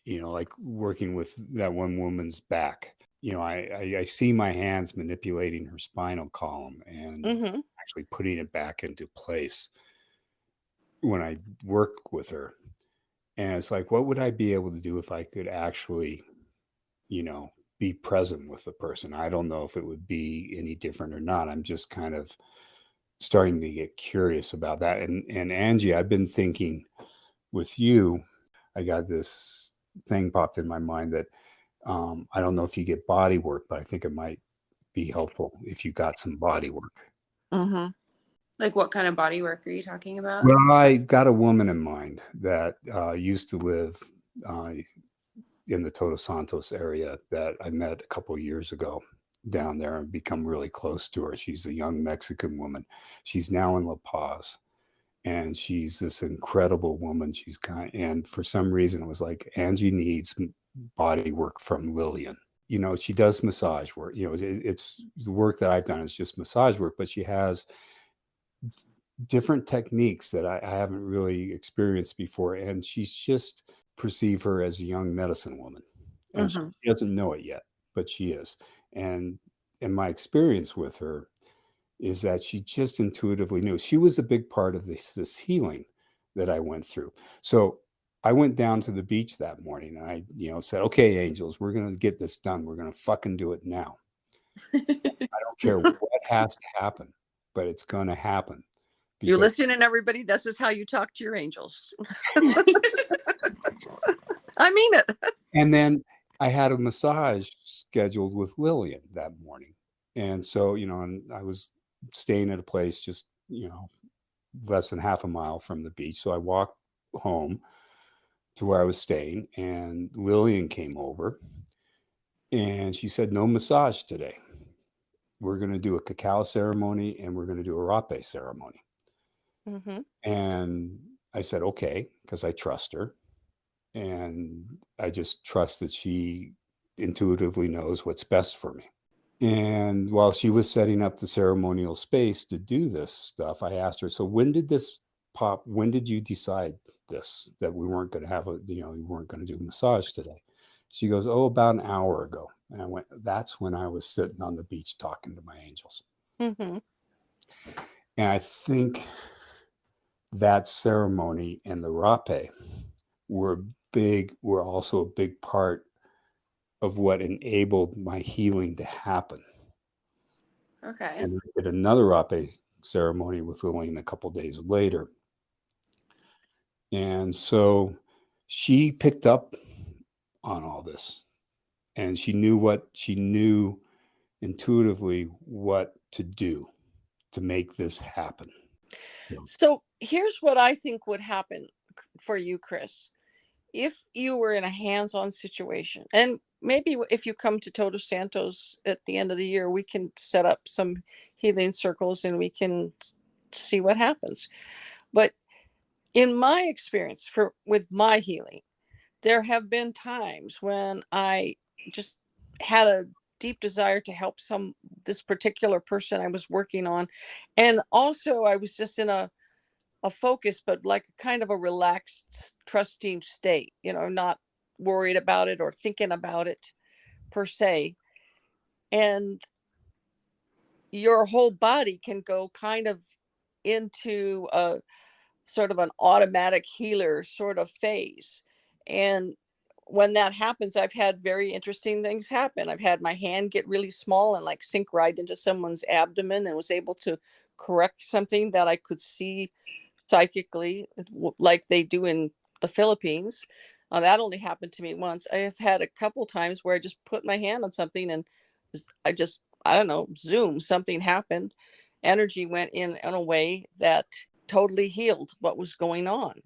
[SPEAKER 3] Like working with that one woman's back. I see my hands manipulating her spinal column and actually putting it back into place when I work with her. And it's like, what would I be able to do if I could actually, be present with the person? I don't know if it would be any different or not. I'm just kind of starting to get curious about that. And Angie, I've been thinking with you, I got this thing popped in my mind that I don't know if you get body work, but I think it might be helpful if you got some body work.
[SPEAKER 2] Mm-hmm.
[SPEAKER 1] Like what kind of body work are you talking about?
[SPEAKER 3] Well, I got a woman in mind that used to live in the Todos Santos area that I met a couple of years ago down there and become really close to her. She's a young Mexican woman. She's now in La Paz, and she's this incredible woman. And for some reason it was like, Angie needs body work from Lillian. you know, she does massage work. You know, it's the work that I've done is just massage work, but she has different techniques that I haven't really experienced before. And she's just perceive her as a young medicine woman. And she doesn't know it yet, but she is. And my experience with her is that she just intuitively knew. She was a big part of this healing that I went through. So I went down to the beach that morning and I, you know, said, okay, angels, we're going to get this done. We're going to fucking do it now. I don't care what has to happen, but it's going to happen.
[SPEAKER 2] You listening, everybody? This is how you talk to your angels. I mean it.
[SPEAKER 3] And then I had a massage scheduled with Lillian that morning. And so, you know, and I was staying at a place just, you know, less than half a mile from the beach. So I walked home to where I was staying and Lillian came over and she said, no massage today. We're going to do a cacao ceremony and we're going to do a rape ceremony. And I said, okay, because I trust her. And I just trust that she intuitively knows what's best for me. And while she was setting up the ceremonial space to do this stuff, I asked her, so when did this pop? When did you decide this, that we weren't going to have we weren't going to do a massage today? She goes, oh, about an hour ago. And I went, that's when I was sitting on the beach talking to my angels. And I think that ceremony and the rape were also a big part of what enabled my healing to happen.
[SPEAKER 1] Okay.
[SPEAKER 3] And I did another rape ceremony with Lillian a couple days later. And so she picked up on all this and she knew intuitively what to do to make this happen.
[SPEAKER 2] So here's what I think would happen for you, Chris. If you were in a hands-on situation, and maybe if you come to Todos Santos at the end of the year, we can set up some healing circles and we can see what happens. But in my experience with my healing, there have been times when I just had a deep desire to help this particular person I was working on. And also I was just in a focus, but like kind of a relaxed, trusting state, you know, not worried about it or thinking about it per se. And your whole body can go kind of into a sort of an automatic healer sort of phase. And when that happens, I've had very interesting things happen. I've had my hand get really small and like sink right into someone's abdomen and was able to correct something that I could see psychically, like they do in the Philippines. That only happened to me once. I have had a couple times where I just put my hand on something and I don't know, zoom, something happened. Energy went in a way that totally healed what was going on.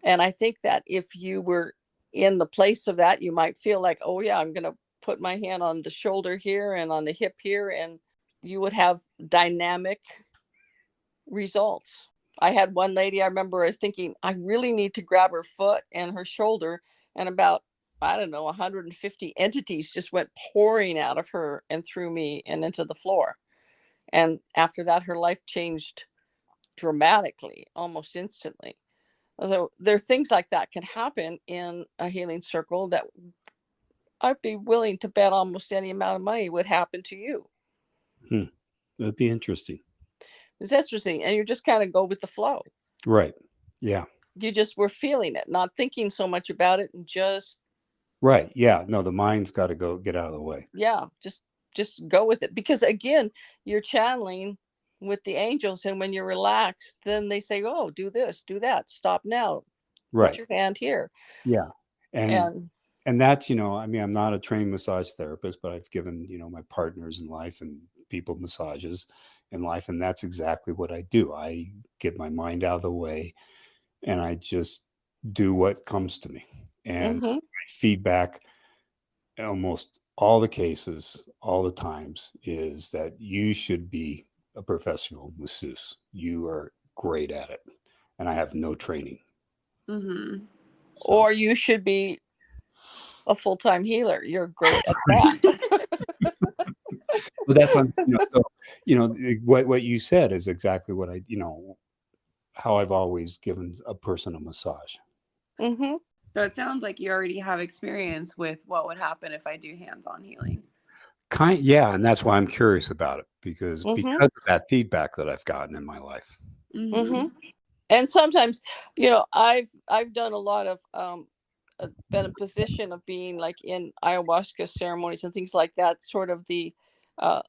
[SPEAKER 2] And I think that if you were in the place of that, you might feel like, oh yeah, I'm going to put my hand on the shoulder here and on the hip here, and you would have dynamic results. I had one lady, I remember thinking, I really need to grab her foot and her shoulder, and about, I don't know, 150 entities just went pouring out of her and through me and into the floor. And after that, her life changed dramatically, almost instantly. So there are things like that can happen in a healing circle that I'd be willing to bet almost any amount of money would happen to you.
[SPEAKER 3] That'd be interesting.
[SPEAKER 2] It's interesting. And you just kind of go with the flow.
[SPEAKER 3] Right. Yeah.
[SPEAKER 2] You just were feeling it, not thinking so much about it, and just.
[SPEAKER 3] Right. Yeah. No, the mind's got to go get out of the way.
[SPEAKER 2] Yeah. Just go with it. Because again, you're channeling with the angels, and when you're relaxed, then they say, oh, do this, do that, stop now.
[SPEAKER 3] Right.
[SPEAKER 2] Put your hand here.
[SPEAKER 3] Yeah. And that's, you know, I mean, I'm not a trained massage therapist, but I've given, you know, my partners in life and people massages in life. And that's exactly what I do. I get my mind out of the way and I just do what comes to me. And my feedback in almost all the cases, all the times, is that you should be a professional masseuse. You are great at it. And I have no training.
[SPEAKER 2] So. Or you should be a full-time healer. You're great at that.
[SPEAKER 3] Well, that's what, so, what you said is exactly what I, how I've always given a person a massage.
[SPEAKER 2] Mm-hmm.
[SPEAKER 1] So it sounds like you already have experience with what would happen if I do hands-on healing.
[SPEAKER 3] Yeah, and that's why I'm curious about it, because
[SPEAKER 2] Mm-hmm.
[SPEAKER 3] because of that feedback that I've gotten in my life.
[SPEAKER 2] Mm-hmm. And sometimes, I've done a lot of been in a position of being like in ayahuasca ceremonies and things like that, sort of the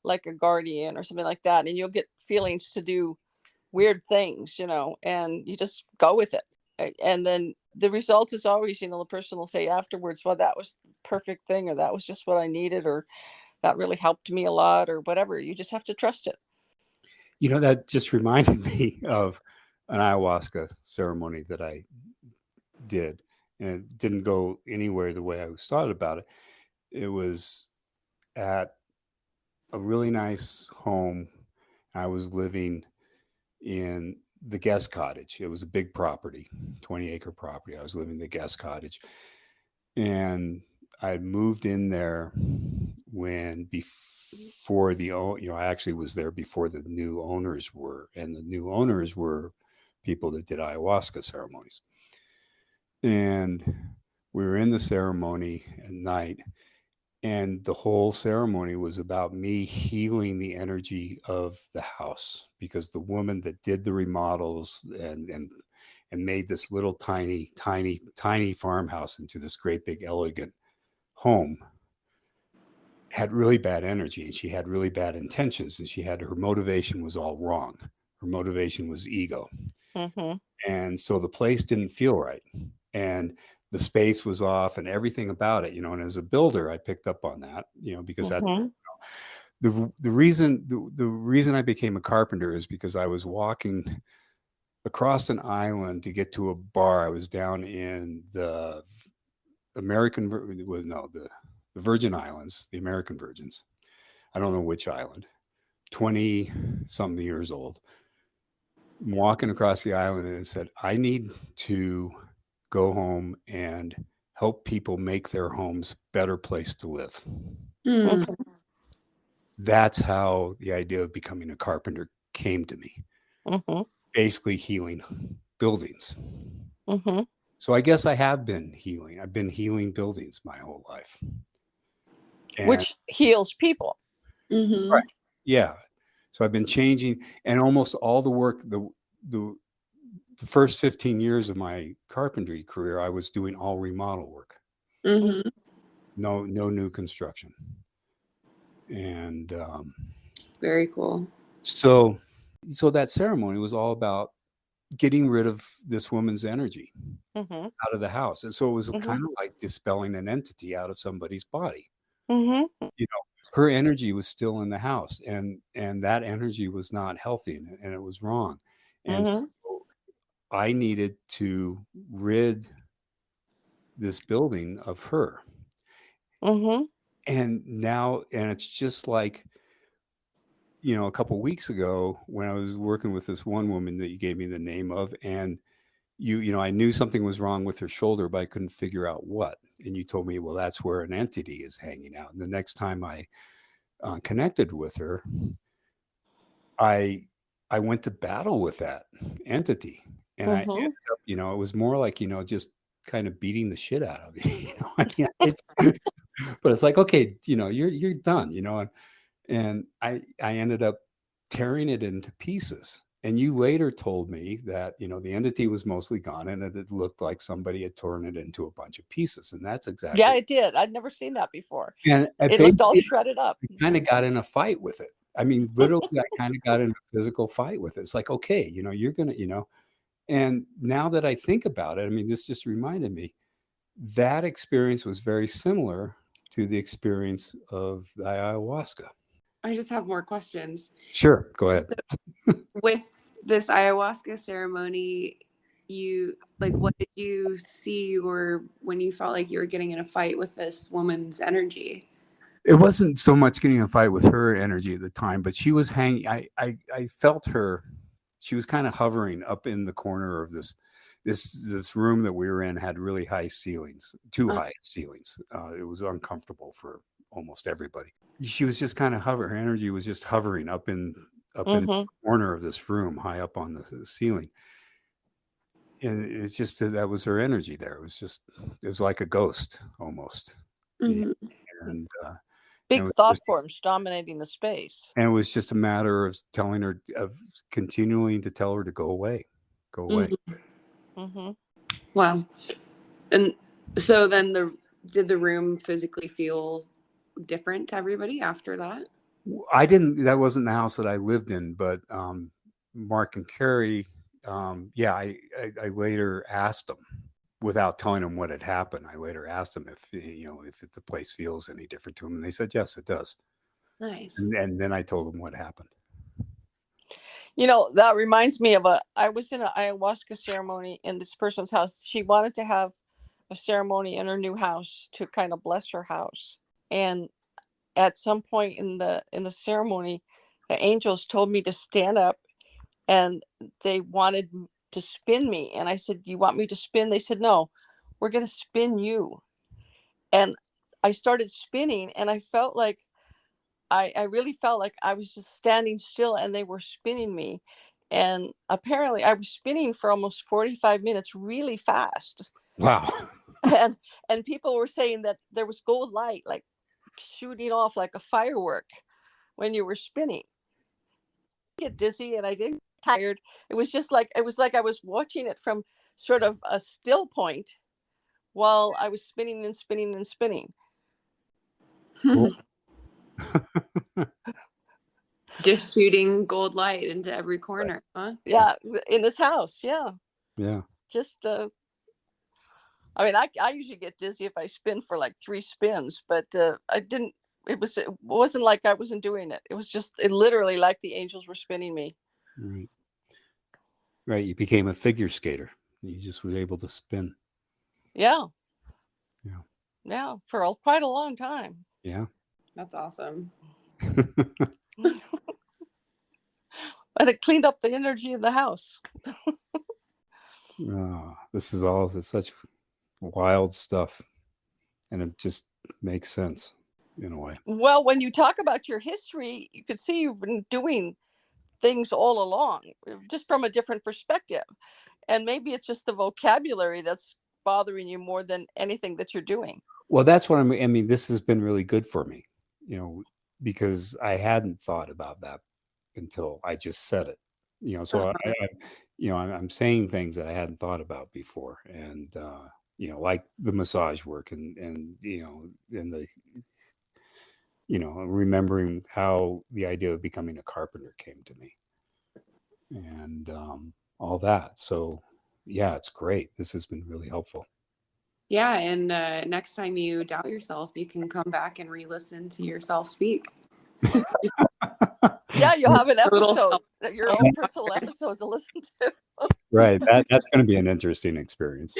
[SPEAKER 2] like a guardian or something like that, and you'll get feelings to do weird things, and you just go with it. And then the result is always, the person will say afterwards, well, that was the perfect thing, or that was just what I needed, or that really helped me a lot, or whatever. You just have to trust it.
[SPEAKER 3] That just reminded me of an ayahuasca ceremony that I did, and it didn't go anywhere the way I was thought about it. It was at a really nice home. I was living in the guest cottage. It was a big property, 20-acre property. I was living in the guest cottage, and I moved in there before I actually was there before the new owners were, and the new owners were people that did ayahuasca ceremonies. And we were in the ceremony at night, and the whole ceremony was about me healing the energy of the house, because the woman that did the remodels and made this little tiny farmhouse into this great big elegant home had really bad energy, and she had really bad intentions, and her motivation was all wrong. Her motivation was ego.
[SPEAKER 2] Mm-hmm.
[SPEAKER 3] And so the place didn't feel right, and the space was off, and everything about it, and as a builder, I picked up on that, because
[SPEAKER 2] Mm-hmm.
[SPEAKER 3] the reason I became a carpenter is because I was walking across an island to get to a bar. I was down in the Virgin Islands, the American Virgins. I don't know which island. 20-something years old. I'm walking across the island, and it said, I need to go home and help people make their homes better place to live.
[SPEAKER 2] Mm-hmm.
[SPEAKER 3] That's how the idea of becoming a carpenter came to me.
[SPEAKER 2] Mm-hmm.
[SPEAKER 3] Basically healing buildings.
[SPEAKER 2] Mm-hmm.
[SPEAKER 3] So I guess I have been healing. I've been healing buildings my whole life.
[SPEAKER 2] Which heals people.
[SPEAKER 1] Mm-hmm.
[SPEAKER 3] Right. Yeah. So I've been changing, and almost all the work, the first 15 years of my carpentry career, I was doing all remodel work.
[SPEAKER 1] Mm-hmm.
[SPEAKER 3] No new construction. And
[SPEAKER 1] very cool.
[SPEAKER 3] So that ceremony was all about getting rid of this woman's energy out of the house. And so it was kind of like dispelling an entity out of somebody's body.
[SPEAKER 2] Mm-hmm.
[SPEAKER 3] Her energy was still in the house, and that energy was not healthy, and it was wrong. And so I needed to rid this building of her.
[SPEAKER 2] Mm-hmm.
[SPEAKER 3] And it's just like, a couple of weeks ago when I was working with this one woman that you gave me the name of, and I knew something was wrong with her shoulder, but I couldn't figure out what. And you told me, well, that's where an entity is hanging out. And the next time I connected with her, I went to battle with that entity, and I ended up, it was more like, just kind of beating the shit out of it. But it's like, okay, you're done, and I ended up tearing it into pieces. And you later told me that, the entity was mostly gone, and it looked like somebody had torn it into a bunch of pieces. And that's exactly.
[SPEAKER 2] Yeah, it did. I'd never seen that before.
[SPEAKER 3] And
[SPEAKER 2] it looked all shredded up.
[SPEAKER 3] I kind of got in a fight with it. I mean, literally, I kind of got in a physical fight with it. It's like, okay, you're going to, and now that I think about it, I mean, this just reminded me that experience was very similar to the experience of the ayahuasca.
[SPEAKER 1] I just have more questions.
[SPEAKER 3] Sure. Go ahead.
[SPEAKER 1] So, with this ayahuasca ceremony, what did you see, or when you felt like you were getting in a fight with this woman's energy?
[SPEAKER 3] It wasn't so much getting in a fight with her energy at the time, but she was hanging. I felt her. She was kind of hovering up in the corner of this this room that we were in had really high ceilings, too high ceilings. It was uncomfortable for almost everybody. She was just kind of hovering. Her energy was just hovering up in the corner of this room, high up on the ceiling. And it's just that was her energy there. It was like a ghost almost. And
[SPEAKER 2] big thought forms dominating the space.
[SPEAKER 3] And it was just a matter of telling her, of continuing to tell her to go away. Go away.
[SPEAKER 1] Wow. And so then did the room physically feel different to everybody after that?
[SPEAKER 3] That wasn't the house that I lived in, but Mark and Carrie, I later asked them, without telling them what had happened. I later asked them if the place feels any different to them, and they said yes, it does.
[SPEAKER 1] Nice.
[SPEAKER 3] And then I told them what happened.
[SPEAKER 2] That reminds me of I was in an ayahuasca ceremony in this person's house. She wanted to have a ceremony in her new house to kind of bless her house. And at some point in the ceremony, the angels told me to stand up, and they wanted to spin me. And I said, "You want me to spin?" They said, "No, we're going to spin you." And I started spinning, and I felt like I really felt like I was just standing still and they were spinning me. And apparently I was spinning for almost 45 minutes really fast.
[SPEAKER 3] Wow.
[SPEAKER 2] And people were saying that there was gold light like shooting off like a firework when you were spinning. I get dizzy and I didn't get tired. It was like I was watching it from sort of a still point while I was spinning and spinning and spinning.
[SPEAKER 3] Cool.
[SPEAKER 1] Just shooting gold light into every corner, huh?
[SPEAKER 2] Yeah, in this house. Yeah. Just I mean, I usually get dizzy if I spin for like 3 spins, but I didn't. It wasn't like I wasn't doing it. It was just literally like the angels were spinning me.
[SPEAKER 3] Right. You became a figure skater. You just were able to spin.
[SPEAKER 2] Yeah. For quite a long time.
[SPEAKER 3] Yeah.
[SPEAKER 1] That's awesome.
[SPEAKER 2] And it cleaned up the energy of the house.
[SPEAKER 3] This is it's such wild stuff, and it just makes sense in a way.
[SPEAKER 2] Well, when you talk about your history, you could see you've been doing things all along, just from a different perspective. And maybe it's just the vocabulary that's bothering you more than anything that you're doing.
[SPEAKER 3] Well, that's what I mean, this has been really good for me, because I hadn't thought about that until I just said it, so I'm saying things that I hadn't thought about before. And, like the massage work and and the, remembering how the idea of becoming a carpenter came to me and all that. So yeah, it's great. This has been really helpful.
[SPEAKER 1] Yeah, and next time you doubt yourself, you can come back and re-listen to yourself speak.
[SPEAKER 2] Yeah, you'll have an episode, your own personal episode to listen to.
[SPEAKER 3] Right, that's going to be an interesting experience.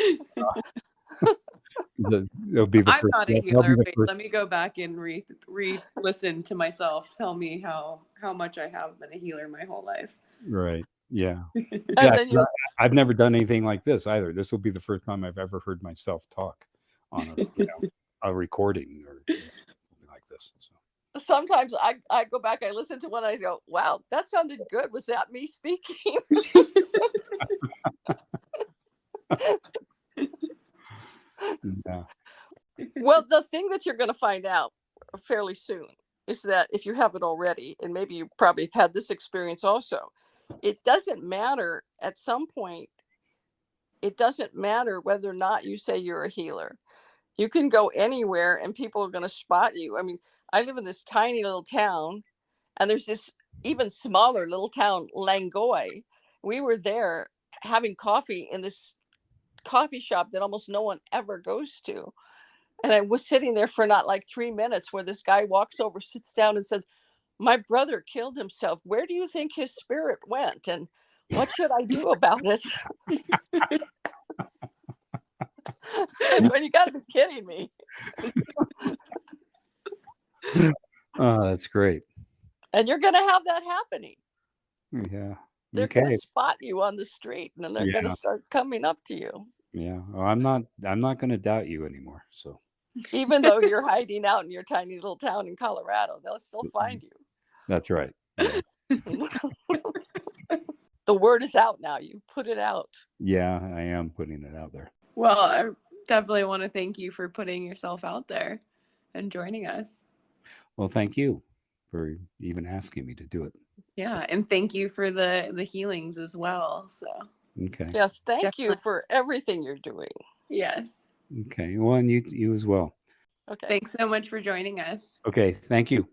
[SPEAKER 3] It'll be
[SPEAKER 1] I'm not a healer. Wait, let me go back and re-listen to myself. Tell me how much I have been a healer my whole life.
[SPEAKER 3] Right. Yeah. I've never done anything like this either. This will be the first time I've ever heard myself talk on a recording or something like this. So.
[SPEAKER 2] Sometimes I go back, I listen to one, I go, wow, that sounded good. Was that me speaking?
[SPEAKER 3] Yeah.
[SPEAKER 2] Well, the thing that you're going to find out fairly soon is that if you haven't already, and maybe you probably have had this experience also, it doesn't matter at some point. It doesn't matter whether or not you say you're a healer. You can go anywhere and people are going to spot you. I mean, I live in this tiny little town, and there's this even smaller little town, Langoy. We were there having coffee in this coffee shop that almost no one ever goes to. And I was sitting there for not like 3 minutes where this guy walks over, sits down and said, "My brother killed himself. Where do you think his spirit went? And what should I do about it?" When you got to be kidding me.
[SPEAKER 3] Oh, that's great.
[SPEAKER 2] And you're going to have that happening.
[SPEAKER 3] Yeah.
[SPEAKER 2] They're going to
[SPEAKER 3] Okay.
[SPEAKER 2] spot you on the street, and then they're going to
[SPEAKER 3] Yeah.
[SPEAKER 2] start coming up to you.
[SPEAKER 3] Yeah. Well, I'm not going to doubt you anymore. So
[SPEAKER 2] Even though you're hiding out in your tiny little town in Colorado, they'll still find you.
[SPEAKER 3] that's right. Yeah.
[SPEAKER 2] The word is out now. You put it out.
[SPEAKER 3] Yeah, I am putting it out there.
[SPEAKER 1] Well, I definitely want to thank you for putting yourself out there and joining us.
[SPEAKER 3] Well, thank you for even asking me to do it.
[SPEAKER 1] Yeah, and thank you for the healings as well. So
[SPEAKER 3] Okay.
[SPEAKER 2] Yes, thank you for everything you're doing.
[SPEAKER 1] Yes.
[SPEAKER 3] Okay. Well, and you as well.
[SPEAKER 2] Okay.
[SPEAKER 1] Thanks so much for joining us.
[SPEAKER 3] Okay. Thank you.